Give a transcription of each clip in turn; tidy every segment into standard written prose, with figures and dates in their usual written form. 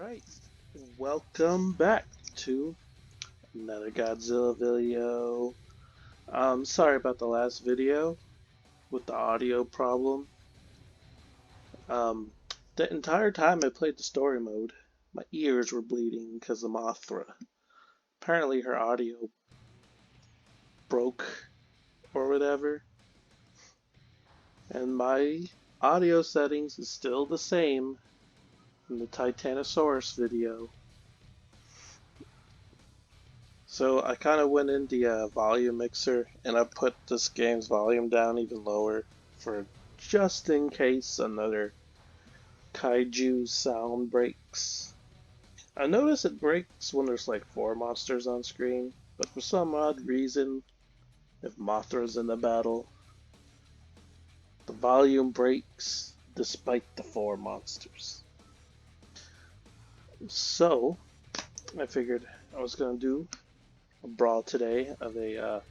Alright, welcome back to another Godzilla video. Sorry about the last video with the audio problem. The entire time I played the story mode, my ears were bleeding because of Mothra. Apparently her audio broke or whatever. And my audio settings is still the same in the Titanosaurus video. So I kind of went in the volume mixer and I put this game's volume down even lower for just in case another kaiju sound breaks. I notice it breaks when there's like 4 monsters on screen, but for some odd reason, if Mothra's in the battle, the volume breaks despite the 4 monsters. So I figured I was gonna do a brawl today of a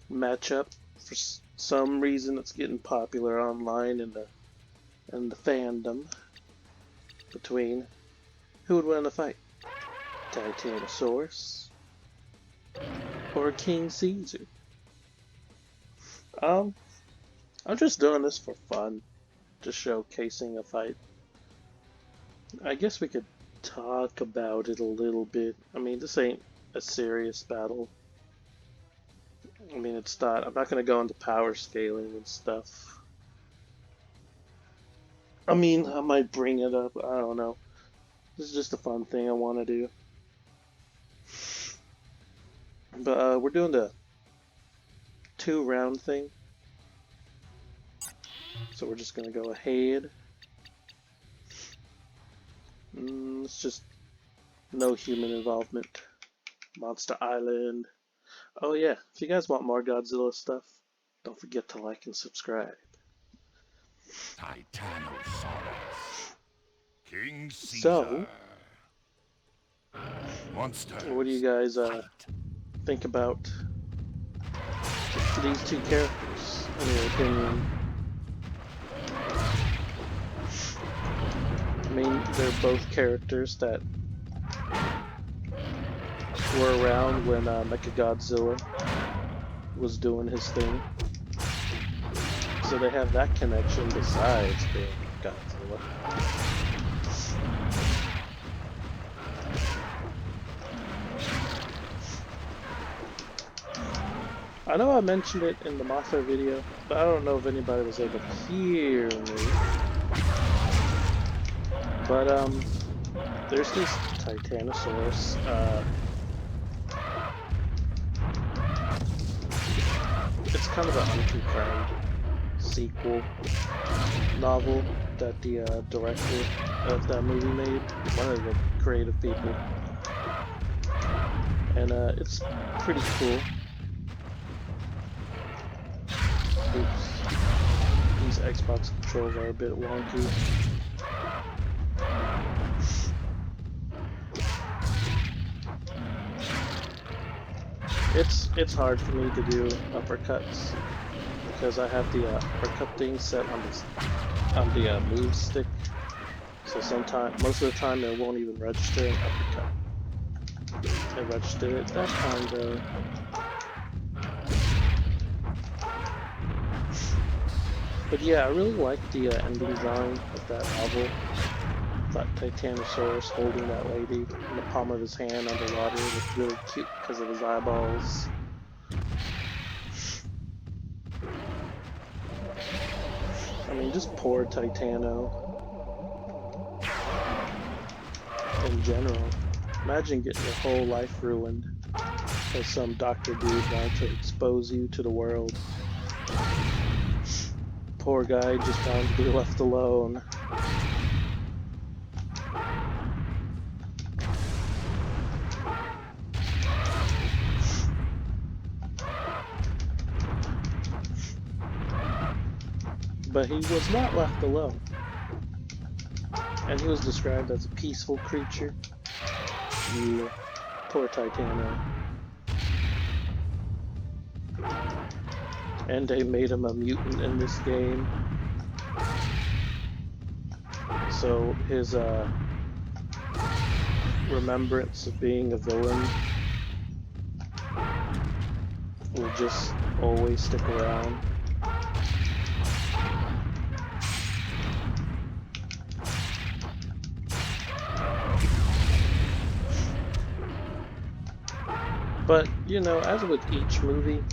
matchup for some reason that's getting popular online in the fandom between who would win a fight, Titanosaurus or King Caesar. I'm just doing this for fun, just showcasing a fight. I guess we could talk about it a little bit. I mean, this ain't a serious battle. I mean, it's not. I'm not gonna go into power scaling and stuff. I mean, I might bring it up. I don't know. This is just a fun thing I want to do. But we're doing the 2-round thing. So we're just gonna go ahead. It's just no human involvement. Monster Island. Oh yeah, if you guys want more Godzilla stuff, don't forget to like and subscribe. Titanosaurus King Ceaser. So, Monsters what do you guys think about these two characters, in your opinion? I mean, they're both characters that were around when Mechagodzilla was doing his thing. So they have that connection besides being Godzilla. I know I mentioned it in the Mothra video, but I don't know if anybody was able to hear me. But there's this Titanosaurus it's kind of an unconfirmed sequel novel that the director of that movie made, one of the creative people, and it's pretty cool. Oops. These Xbox controls are a bit wonky. It's hard for me to do uppercuts because I have the uppercut thing set on the move stick. So most of the time, it won't even register an uppercut. It registered it that time though. But yeah, I really like the ending drawing of that novel. That Titanosaurus holding that lady in the palm of his hand underwater. It looked really cute because of his eyeballs. I mean, just poor Titano. In general. Imagine getting your whole life ruined because some doctor dude wanted to expose you to the world. Poor guy just wanted to be left alone. But he was not left alone, and he was described as a peaceful creature. Yeah, poor Titano. And they made him a mutant in this game. So his remembrance of being a villain will just always stick around. But, you know, as with each movie,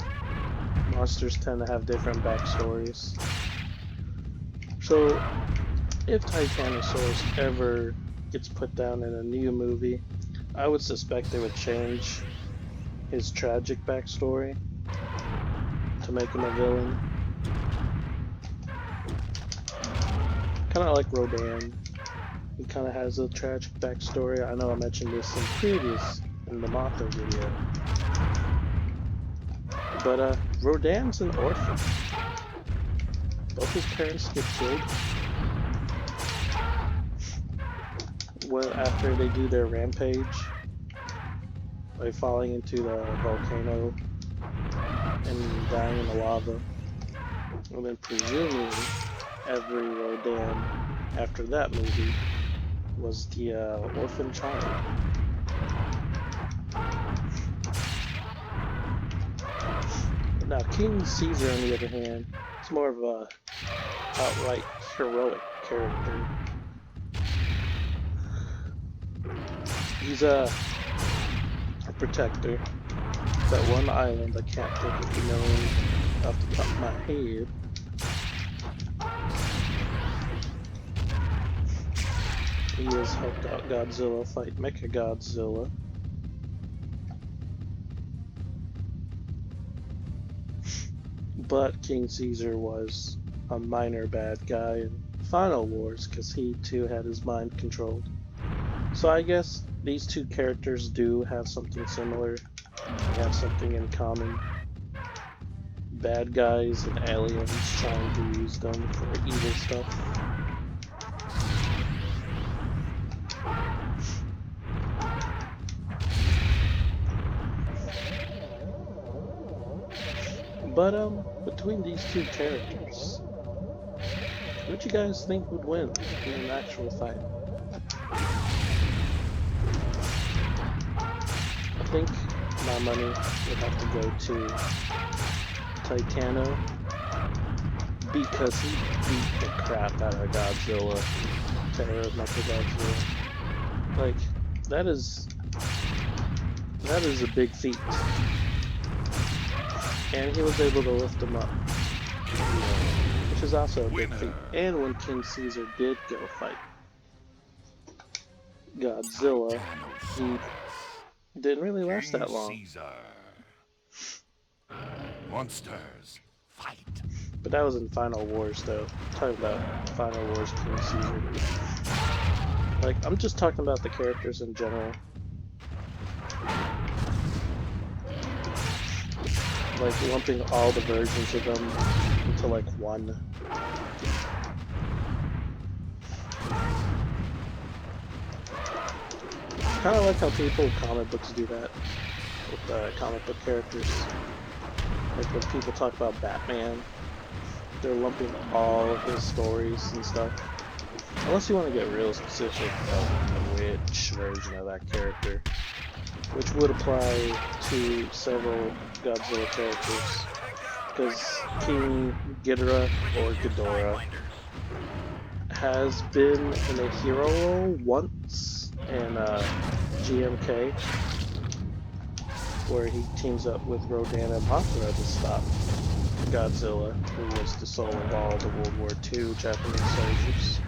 monsters tend to have different backstories. So, if Titanosaurus ever gets put down in a new movie, I would suspect they would change his tragic backstory to make him a villain. Kind of like Rodan. He kind of has a tragic backstory. I know I mentioned this in the Mothra video. But Rodan's an orphan. Both his parents get killed after they do their rampage by falling into the volcano and dying in the lava. And then presumably every Rodan after that movie was the orphan child. Now King Caesar, on the other hand, is more of a outright heroic character. He's a protector. That one island, I can't think of the name off the top of my head. He has helped out Godzilla fight Mechagodzilla. But King Caesar was a minor bad guy in Final Wars because he too had his mind controlled. So I guess these two characters do have something similar. They have something in common. Bad guys and aliens trying to use them for evil stuff. But between these two characters, what you guys think would win in an actual fight? I think my money would have to go to Titano because he beat the crap out of Godzilla, Terror of Mechagodzilla. Like, that is a big feat. And he was able to lift him up, which is also a big feat. And when King Caesar did go fight Godzilla, he didn't really last that long. Monsters, fight. But that was in Final Wars, though. I'm talking about Final Wars King Caesar. Like, I'm just talking about the characters in general. Like, lumping all the versions of them into, like, one. Kind of like how people comic books do that with comic book characters. Like when people talk about Batman, they're lumping all of his stories and stuff. Unless you want to get real specific about which version of that character, which would apply to several Godzilla characters. Because King Ghidorah or Ghidorah has been in a hero role once in GMK, where he teams up with Rodan and Mothra to stop Godzilla, who was the soul of all the World War II Japanese soldiers.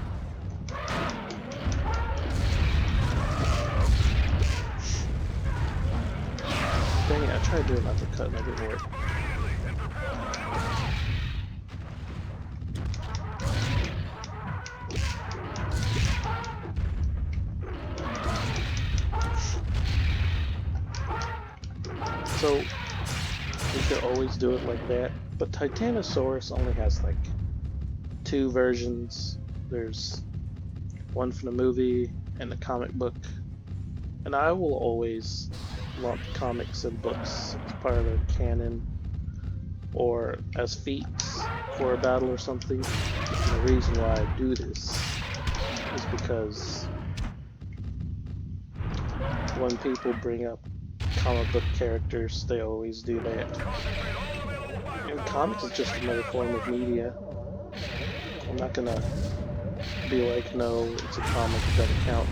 Dang it, I tried doing an uppercut and it didn't work. So, we could always do it like that, but Titanosaurus only has like 2 versions. There's one from the movie and the comic book, and I will always lump comics and books as part of the canon or as feats for a battle or something. And the reason why I do this is because when people bring up comic book characters, they always do that. And comics is just another form of media. I'm not gonna be like, no, it's a comic, it doesn't count.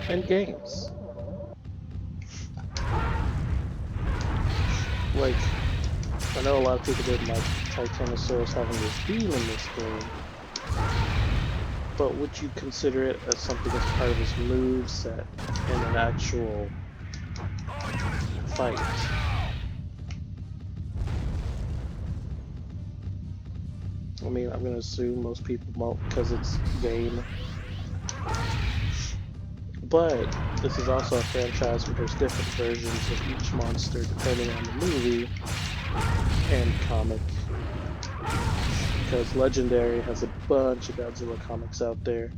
And games. Like, I know a lot of people didn't like Titanosaurus having this beam in this game, but would you consider it as something as part of his moveset in an actual fight? I mean, I'm gonna assume most people won't because it's game. But this is also a franchise where there's different versions of each monster depending on the movie and comic. Because Legendary has a bunch of Godzilla comics out there.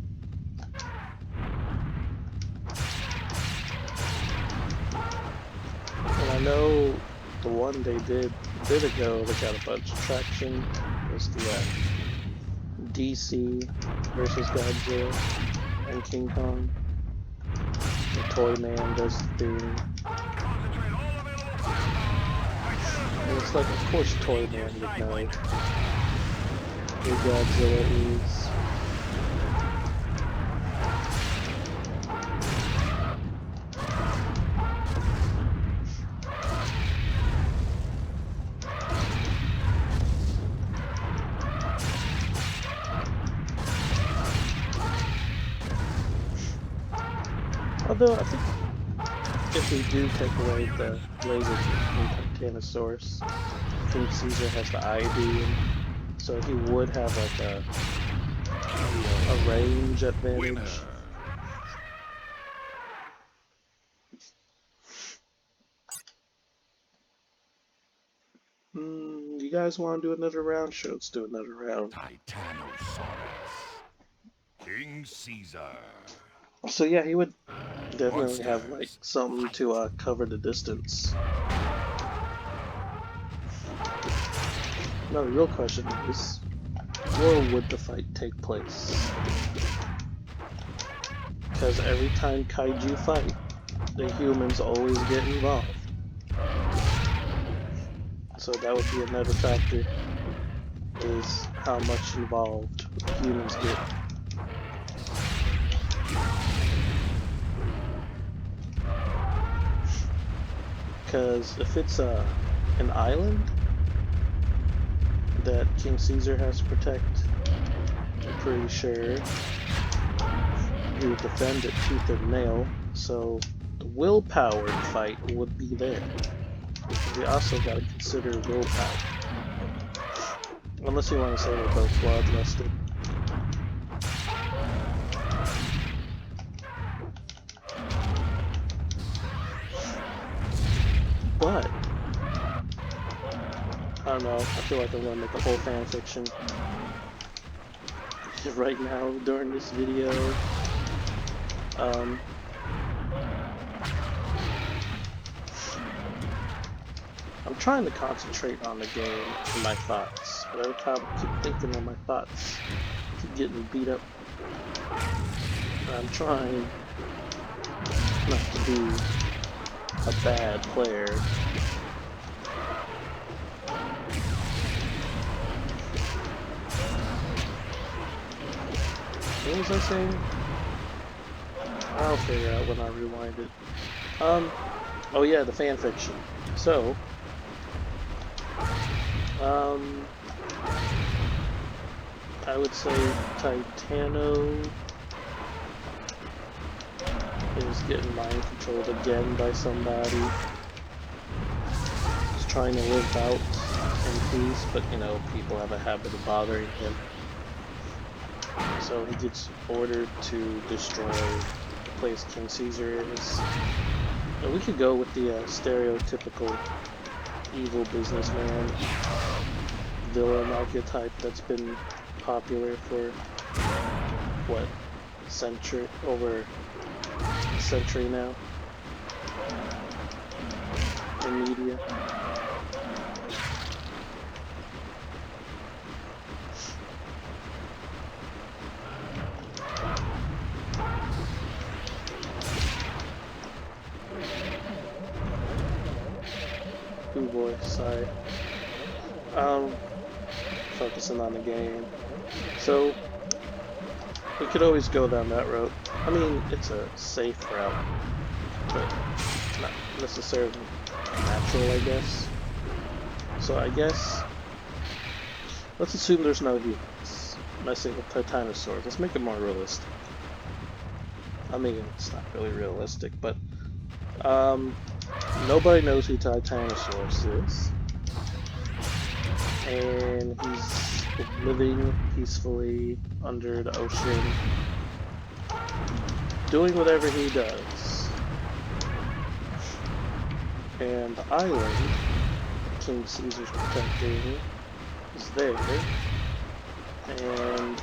And I know the one they did a bit ago that got a bunch of traction was the DC versus Godzilla and King Kong. The Toy Man does the thing. And it's like, of course Toy Man would know who Godzilla is. Although I think if we do take away the laser from Titanosaurus, King Caesar has the eye beam, so he would have like a range advantage. Winner. You guys want to do another round? Sure, let's do another round. Titanosaurus King Ceaser. So yeah, he would definitely have like Monsters, something fight. to cover the distance. Now the real question is, where would the fight take place? Because every time kaiju fight, the humans always get involved. So that would be another factor, is how much involved humans get. Because if it's an island that King Caesar has to protect, I'm pretty sure he would defend it tooth and nail, so the willpower fight would be there. We also got to consider willpower. Unless you want to say they're both bloodlusted. But I don't know, I feel like I'm gonna make a whole fan fiction right now during this video. I'm trying to concentrate on the game and my thoughts, but every time I keep thinking on my thoughts, I keep getting beat up. And I'm trying not to be a bad player. What was I saying? I'll figure out when I rewind it. Oh yeah, the fanfiction. So, I would say Titano is getting mind controlled again by somebody. He's trying to live out in peace, but you know, people have a habit of bothering him. So he gets ordered to destroy the place King Caesar is. And we could go with the stereotypical evil businessman villain archetype that's been popular for what, over a century now in media. Sorry. Um, focusing on the game. So we could always go down that route. I mean, it's a safe route, but not necessarily natural, I guess. So I guess let's assume there's no humans messing with Titanosaurs. Let's make it more realistic. I mean, it's not really realistic, but nobody knows who Titanosaurus is, and he's living peacefully under the ocean, doing whatever he does. And the island King Caesar's protecting is there, and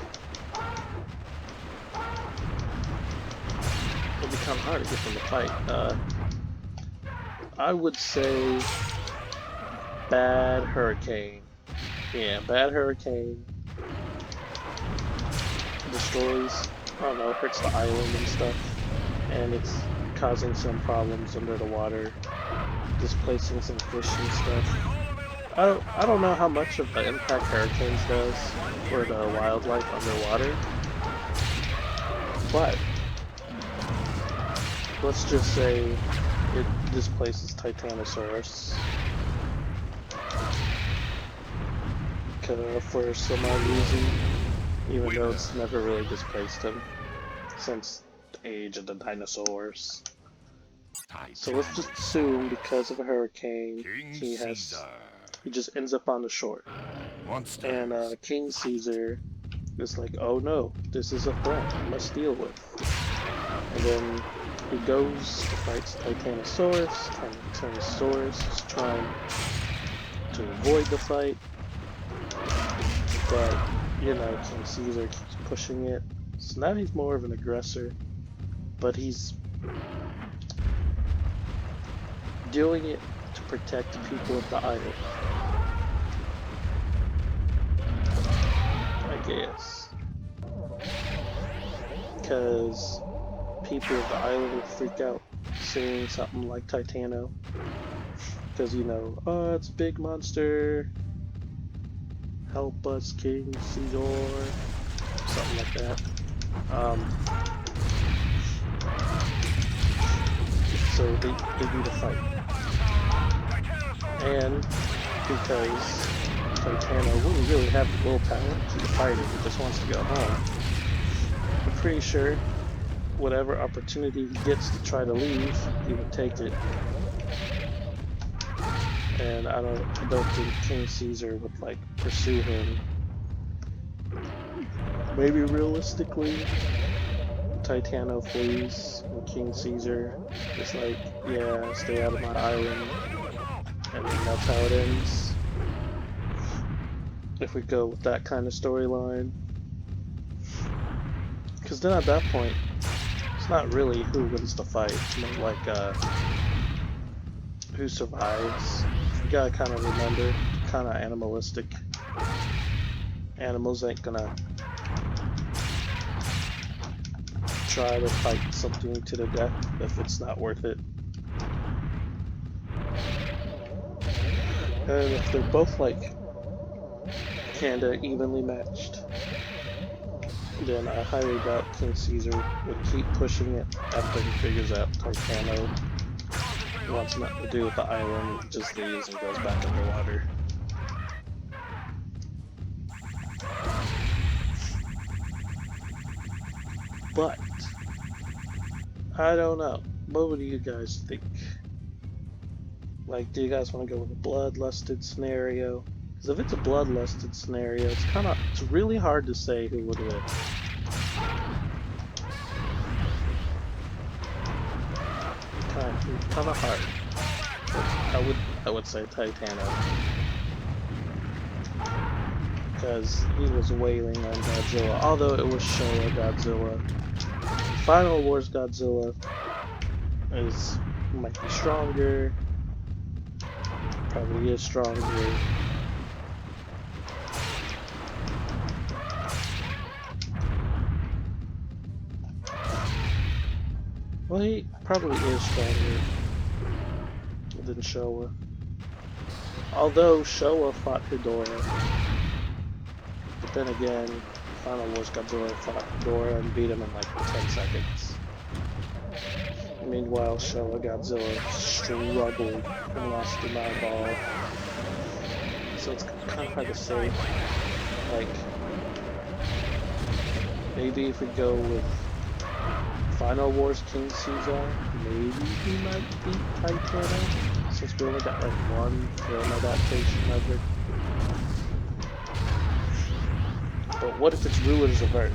it'll be kind of hard to get them to fight. I would say bad hurricane. Yeah, bad hurricane destroys, I don't know, hurts the island and stuff, and it's causing some problems under the water, displacing some fish and stuff. I don't know how much of the impact hurricanes does for the wildlife underwater, but let's just say it displaces Titanosaurus for some odd reason, even though it's never really displaced him since the age of the dinosaurs. So let's just assume because of a hurricane, he just ends up on the shore. And King Caesar is like, oh no, this is a threat I must deal with. And then he goes to fight Titanosaurus. Titanosaurus is trying to avoid the fight, but you know, King Caesar keeps pushing it. So now he's more of an aggressor, but he's doing it to protect the people of the island, I guess. Because people of the island would freak out seeing something like Titano. Because, you know, oh, it's a big monster. Help us, King Caesar. Something like that. So they do the fight. And because Titano wouldn't really have the willpower to keep fighting, he just wants to go home, I'm pretty sure whatever opportunity he gets to try to leave, he would take it. And I don't think King Caesar would like pursue him. Maybe realistically, Titano flees and King Caesar is like, yeah, stay out of my island, and then that's how it ends. If we go with that kind of storyline. Because then at that point, it's not really who wins the fight, it's more like who survives. You gotta kind of remember, kind of animalistic. Animals ain't gonna try to fight something to the death if it's not worth it. And if they're both like kinda evenly matched, then I highly doubt King Caesar would keep pushing it after he figures out Titano wants nothing to do with the island, just leaves and goes back underwater. But I don't know. What do you guys think? Like, do you guys want to go with a bloodlusted scenario? Because if it's a bloodlusted scenario, it's really hard to say who would win. Kind of hard. But I would say Titano, because he was wailing on Godzilla. Although it was Showa Godzilla, Final Wars Godzilla might be stronger. Probably is stronger. Well, he probably is stronger than Showa. Although Showa fought Hedorah, but then again, Final Wars Godzilla fought Hedorah and beat him in like 10 seconds. Meanwhile, Showa Godzilla struggled and lost an eyeball. So it's kind of hard to say. Like, maybe if we go with Final Wars King Ceaser, maybe he might beat Titano, since we only got like one film adaptation of it. But what if it's Rulers of Earth?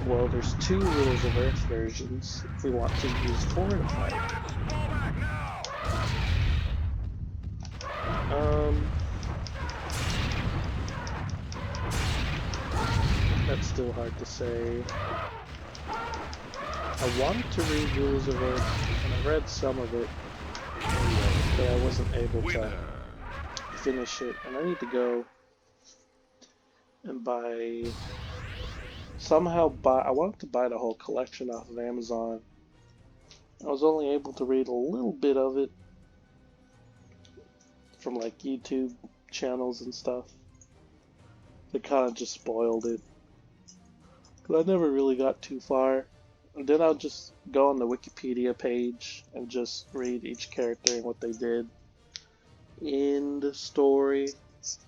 Well, there's two Rulers of Earth versions if we want to use Fortified. That's still hard to say. I wanted to read Rulers of Earth, and I read some of it, but I wasn't able to finish it, and I need to go and buy... I wanted to buy the whole collection off of Amazon. I was only able to read a little bit of it from like YouTube channels and stuff. They kind of just spoiled it. But I never really got too far. And then I'll just go on the Wikipedia page and just read each character and what they did in the story.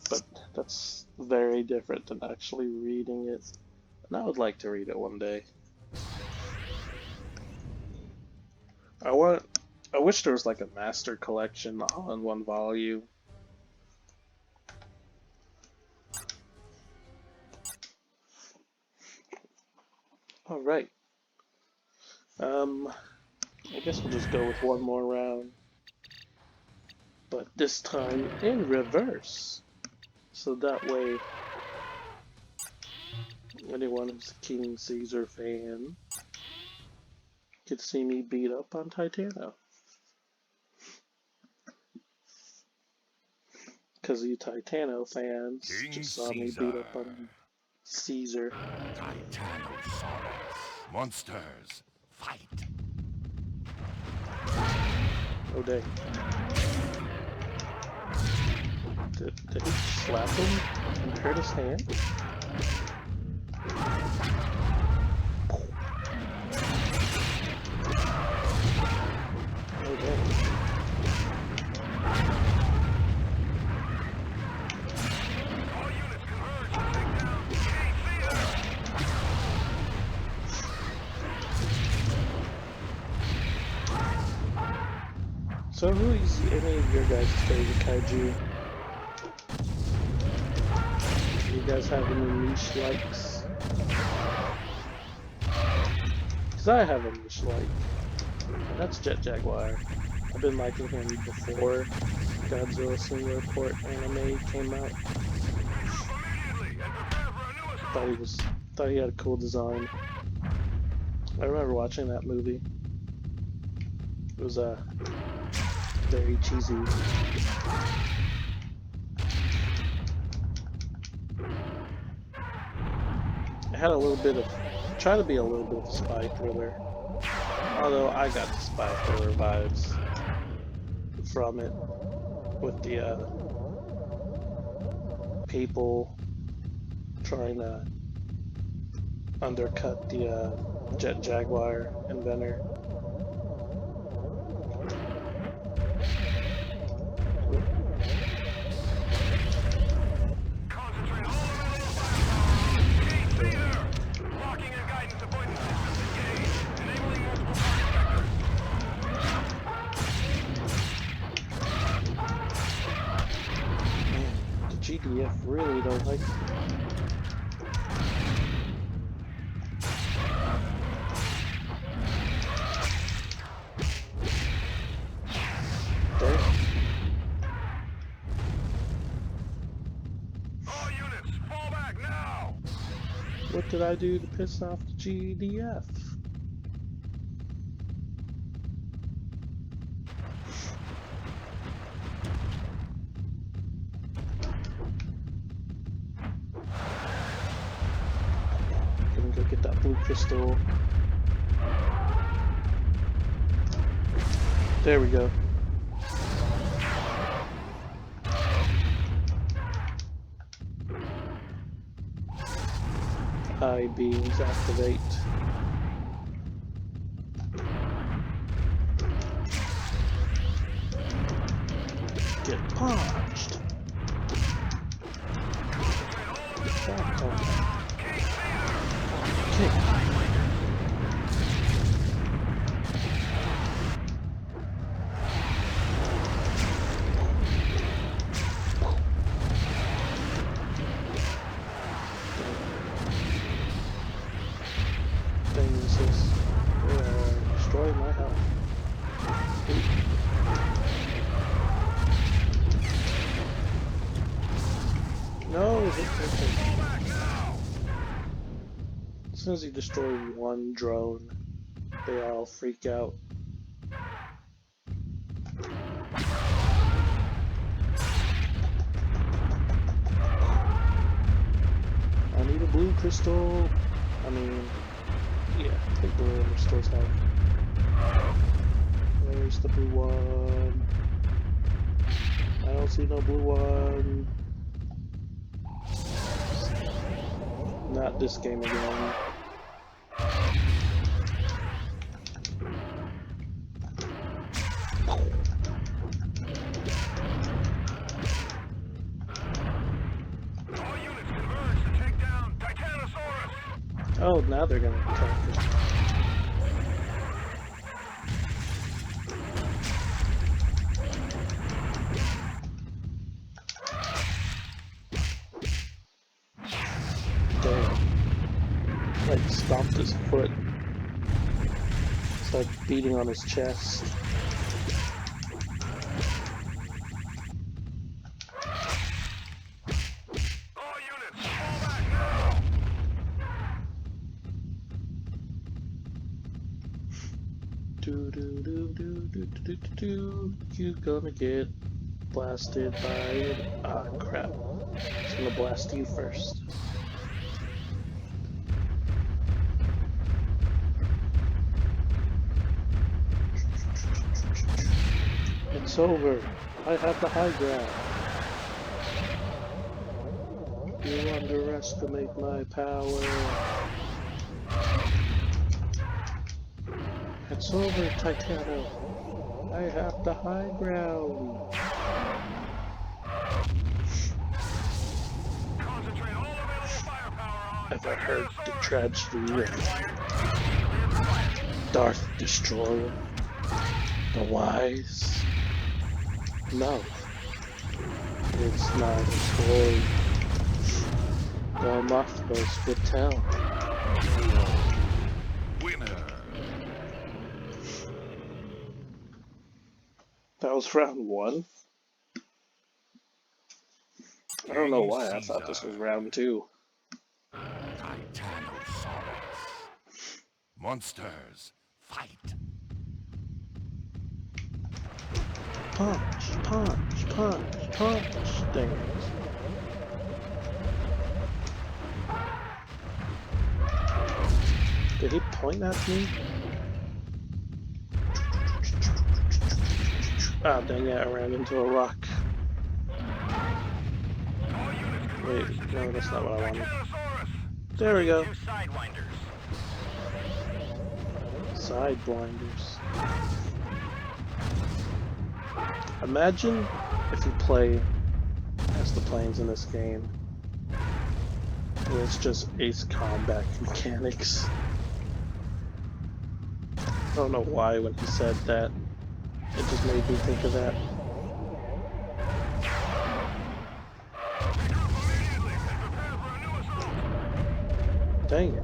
But that's very different than actually reading it. And I would like to read it one day. I wish there was like a master collection all in one volume. Alright. I guess we'll just go with one more round. But this time in reverse. So that way, anyone who's a King Caesar fan could see me beat up on Titano. Because you Titano fans King just saw me Caesar. beat up on Caesar. Titanosaurus. Monsters, fight. Oh dang. Did he slap him and hurt his hand? Oh dang. So who is any of your guys' favorite kaiju? Do you guys have any niche likes? Because I have a niche like. And that's Jet Jaguar. I've been liking him before Godzilla Single Report anime came out. Thought he had a cool design. I remember watching that movie. It was very cheesy. It had a little bit of, tried to be a little bit of a spy thriller. Although I got the spy thriller vibes from it, with the people trying to undercut the Jet Jaguar inventor. GDF really don't like it. Okay. All units, fall back now. What did I do to piss off the GDF? Gonna go get that blue crystal. There we go. Eye beams activate. Get punched. Back on. Kick. Things just destroy my health. No, is it okay? As soon as you destroy one drone, they all freak out. I need a blue crystal. I mean, yeah, I think blue restores health. Where's the blue one? I don't see no blue one. Not this game again. All units converge to take down Titanosaurus. Oh, now they're gonna attack me. Like stomped his foot, started beating on his chest. All units, fall back now. Do do do do do do do do. You gonna get blasted by it? Ah, crap! It's gonna blast you first. It's over. I have the high ground. You underestimate my power. It's over, Titano. I have the high ground. Concentrate all available firepower on Ever heard the tragedy of Titanosaurus. Darth Destroyer? The wise? No, it's not a story the Mothmas would tell. Winner. That was round one. I don't know why I thought this was round two. Titanosaurus. Monsters, fight. Punch, punch, punch, punch. Dang it. Did he point at me? Ah, dang it, I ran into a rock. Wait, no, that's not what I wanted. There we go. Side blinders. Imagine if you play as the planes in this game, and it's just ace combat mechanics. I don't know why when he said that, it just made me think of that. Dang it.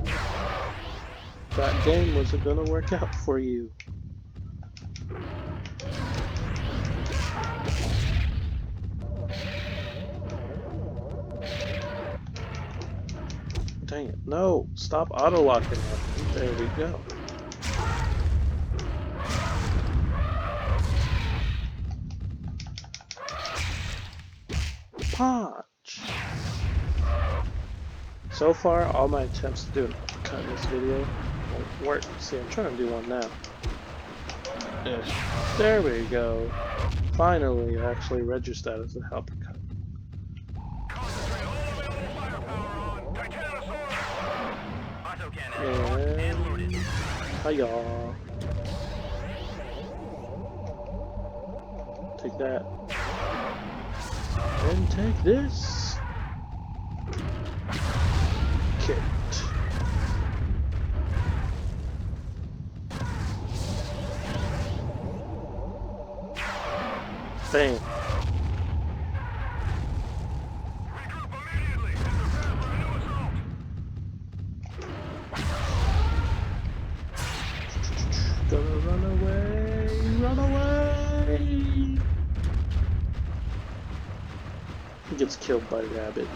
That game wasn't gonna work out for you. Dang it. No! Stop auto-locking. There we go. Punch! So far, all my attempts to do an uppercut in this video won't work. See, I'm trying to do one now. There we go. Finally, I actually registered as an uppercut. And hiya. Take that. And take this. Kicked. Bam. Gonna run away, run away! He gets killed by Rabbit.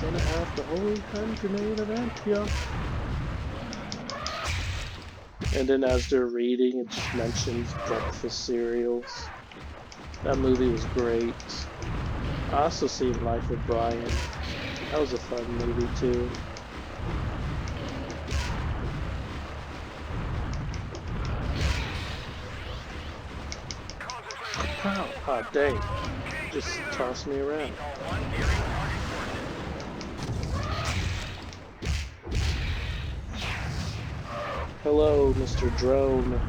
Gonna have the holy hand grenade of Antioch. And then as they're reading, it just mentions breakfast cereals. That movie was great. I also seen Life of Brian. That was a fun movie too. Wow, ah dang. Just tossed me around. Hello, Mr. Drone.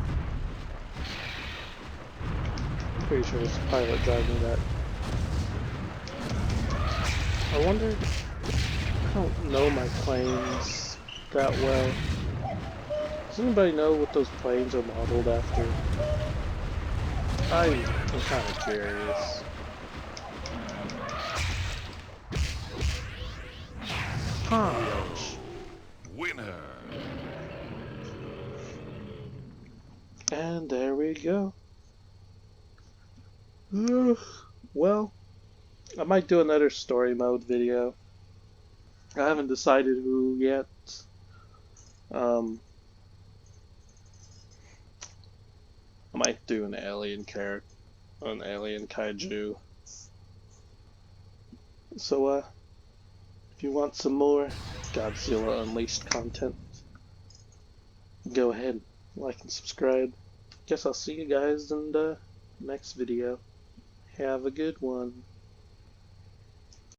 Pretty sure it's a pilot driving that. I wonder, I don't know my planes that well. Does anybody know what those planes are modeled after? I'm kind of curious. Punch! Winner. And there we go. Well, I might do another story mode video. I haven't decided who yet. I might do an alien character, an alien kaiju. So, if you want some more Godzilla Unleashed content, go ahead, like and subscribe. Guess I'll see you guys in the next video. Have a good one.